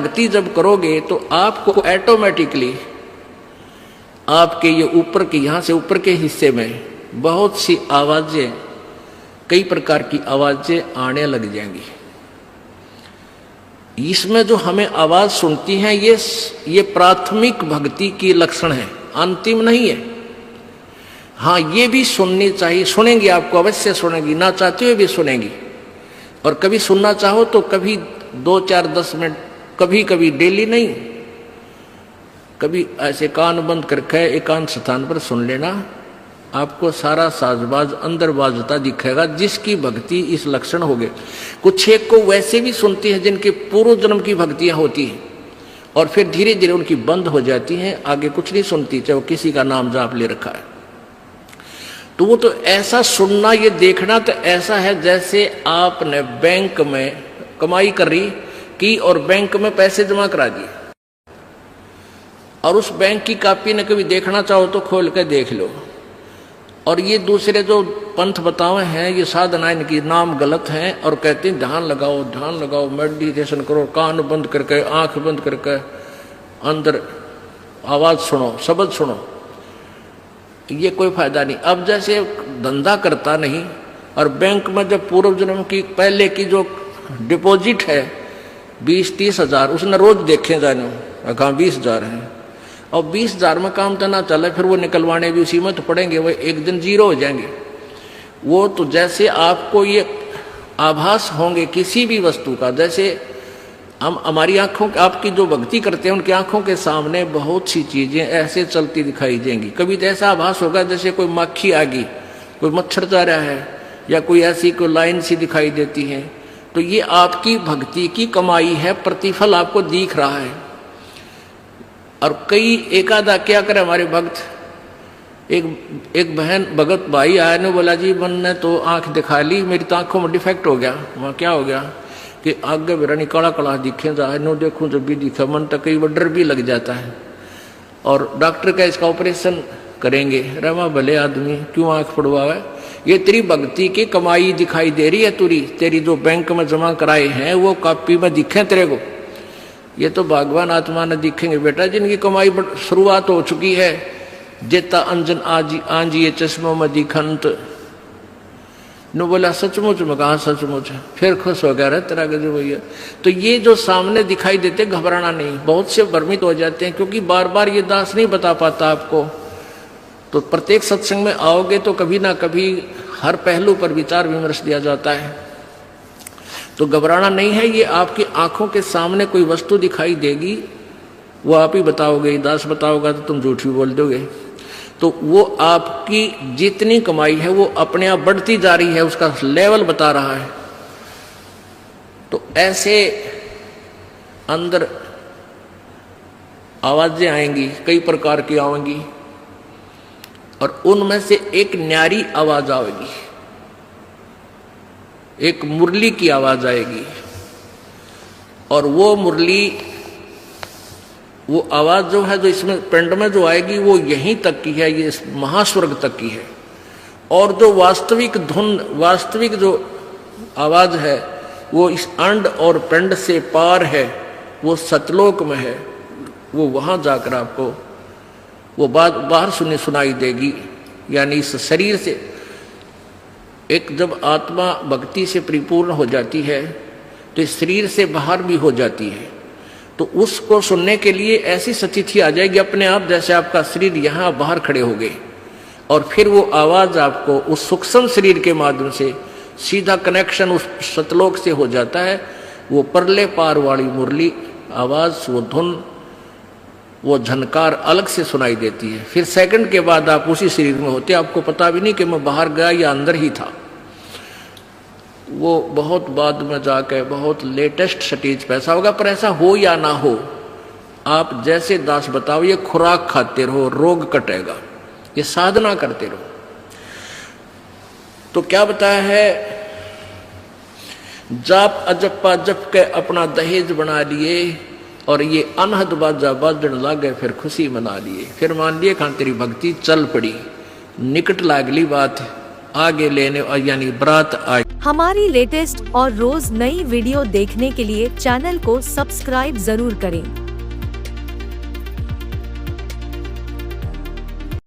भक्ति जब करोगे तो आपको ऑटोमेटिकली आपके ये ऊपर के, यहाँ से ऊपर के हिस्से में बहुत सी आवाजें, कई प्रकार की आवाजें आने लग जाएंगी। इसमें जो हमें आवाज सुनती हैं ये प्राथमिक भक्ति की लक्षण है, अंतिम नहीं है। हाँ, ये भी सुननी चाहिए, सुनेंगी, आपको अवश्य सुनेंगी, ना चाहते हुए भी सुनेंगी। और कभी सुनना चाहो तो कभी 2, 4, 10 मिनट, कभी कभी डेली नहीं, कभी ऐसे कान बंद करके एकांत स्थान पर सुन लेना, आपको सारा साजबाज अंदर बाजता दिखेगा, जिसकी भक्ति इस लक्षण हो गए। कुछ एक को वैसे भी सुनती है जिनके पूर्व जन्म की भक्तियां होती हैं और फिर धीरे धीरे उनकी बंद हो जाती हैं, आगे कुछ नहीं सुनती, चाहे वो किसी का नाम जाप ले रखा है। तो वो तो ऐसा सुनना, ये देखना तो ऐसा है जैसे आपने बैंक में कमाई करी की और बैंक में पैसे जमा करा दिए, और उस बैंक की कॉपी ने कभी देखना चाहो तो खोल के देख लो। और ये दूसरे जो पंथ बतावे हैं, ये साधना, इनकी नाम गलत हैं और कहते हैं ध्यान लगाओ, मेडिटेशन करो, कान बंद करके, आंख बंद करके, अंदर आवाज सुनो, शब्द सुनो। ये कोई फायदा नहीं। अब जैसे धंधा करता नहीं और बैंक में जब पूर्व जन्म की पहले की जो डिपॉजिट है 20-30 हजार, उसने रोज देखे जाने, कहा 20,000 है, और 20,000 में काम तो ना चले, फिर वो निकलवाने भी उसी में तो पड़ेंगे, वो एक दिन जीरो हो जाएंगे। वो तो जैसे आपको ये आभास होंगे किसी भी वस्तु का, जैसे हम हमारी आंखों, आपकी जो भक्ति करते हैं उनकी आंखों के सामने बहुत सी चीजें ऐसे चलती दिखाई देंगी। कभी तो ऐसा आभास होगा जैसे कोई मक्खी आ गई, कोई मच्छर जा रहा है, या कोई ऐसी कोई लाइन सी दिखाई देती है। तो ये आपकी भक्ति की कमाई है, प्रतिफल आपको दिख रहा है। और कई एकादा क्या करे हमारे भक्त, एक बहन भगत भाई आया ने बोला जी मैंने तो आंख दिखा ली, मेरी तो आंखों में डिफेक्ट हो गया। वहाँ क्या हो गया कि आगे मेरा काला काला दिखे जा, नो देखूं जब भी दिखा, मन तक कई बार डर भी लग जाता है। और डॉक्टर का इसका ऑपरेशन करेंगे, रमा भले आदमी क्यों आंख पड़वावे, ये तेरी भक्ति की कमाई दिखाई दे रही है, तेरी जो बैंक में जमा कराए हैं वो कॉपी में दिखे तेरे को। ये तो भगवान आत्मा ने दिखेंगे बेटा, जिनकी कमाई शुरुआत हो चुकी है। जेता अंजन आंजी ये चश्मों में दिखंत नो बोला सचमुच में, कहा सचमुच, फिर खुश हो गया तेरा गजब भैया। तो ये जो सामने दिखाई देते, घबराना नहीं। बहुत से भ्रमित हो जाते हैं क्योंकि बार बार ये दास नहीं बता पाता आपको। तो प्रत्येक सत्संग में आओगे तो कभी ना कभी हर पहलू पर विचार विमर्श दिया जाता है। तो घबराना नहीं है। ये आपकी आंखों के सामने कोई वस्तु दिखाई देगी, वो आप ही बताओगे, दास बताओगा तो तुम झूठ भी बोल दोगे। तो वो आपकी जितनी कमाई है वो अपने आप बढ़ती जा रही है, उसका लेवल बता रहा है। तो ऐसे अंदर आवाजें आएंगी, कई प्रकार की आएंगी, और उनमें से एक न्यारी आवाज आएगी, एक मुरली की आवाज आएगी। और वो मुरली, वो आवाज जो है, जो इसमें पिंड में जो आएगी वो यहीं तक की है, ये महास्वर्ग तक की है। और जो वास्तविक धुन, वास्तविक जो आवाज है वो इस अंड और पिंड से पार है, वो सतलोक में है। वो वहां जाकर आपको वो बात बाहर सुनाई देगी। यानी इस शरीर से एक जब आत्मा भक्ति से परिपूर्ण हो जाती है तो इस शरीर से बाहर भी हो जाती है। तो उसको सुनने के लिए ऐसी स्थिति आ जाएगी अपने आप, जैसे आपका शरीर यहाँ बाहर खड़े हो गए, और फिर वो आवाज आपको उस सूक्ष्म शरीर के माध्यम से सीधा कनेक्शन उस सतलोक से हो जाता है। वो परले पार वाली मुरली आवाज, वो धुन, वो झनकार अलग से सुनाई देती है। फिर सेकंड के बाद आप उसी शरीर में होते, आपको पता भी नहीं कि मैं बाहर गया या अंदर ही था। वो बहुत बाद में जाके बहुत लेटेस्ट स्टेज पे ऐसा होगा। पर ऐसा हो या ना हो, आप जैसे दास बताओ, ये खुराक खाते रहो, रोग कटेगा। ये साधना करते रहो। तो क्या बताया है, जाप अजप्पा जप के अपना दहेज बना लिए, और ये अनहद बाजा बाजन लागे, फिर खुशी मना लिए। फिर मान लिए खान तेरी भक्ति चल पड़ी, निकट लागली बात आगे लेने यानी बारात आ। हमारी लेटेस्ट और रोज नई वीडियो देखने के लिए चैनल को सब्सक्राइब जरूर करें।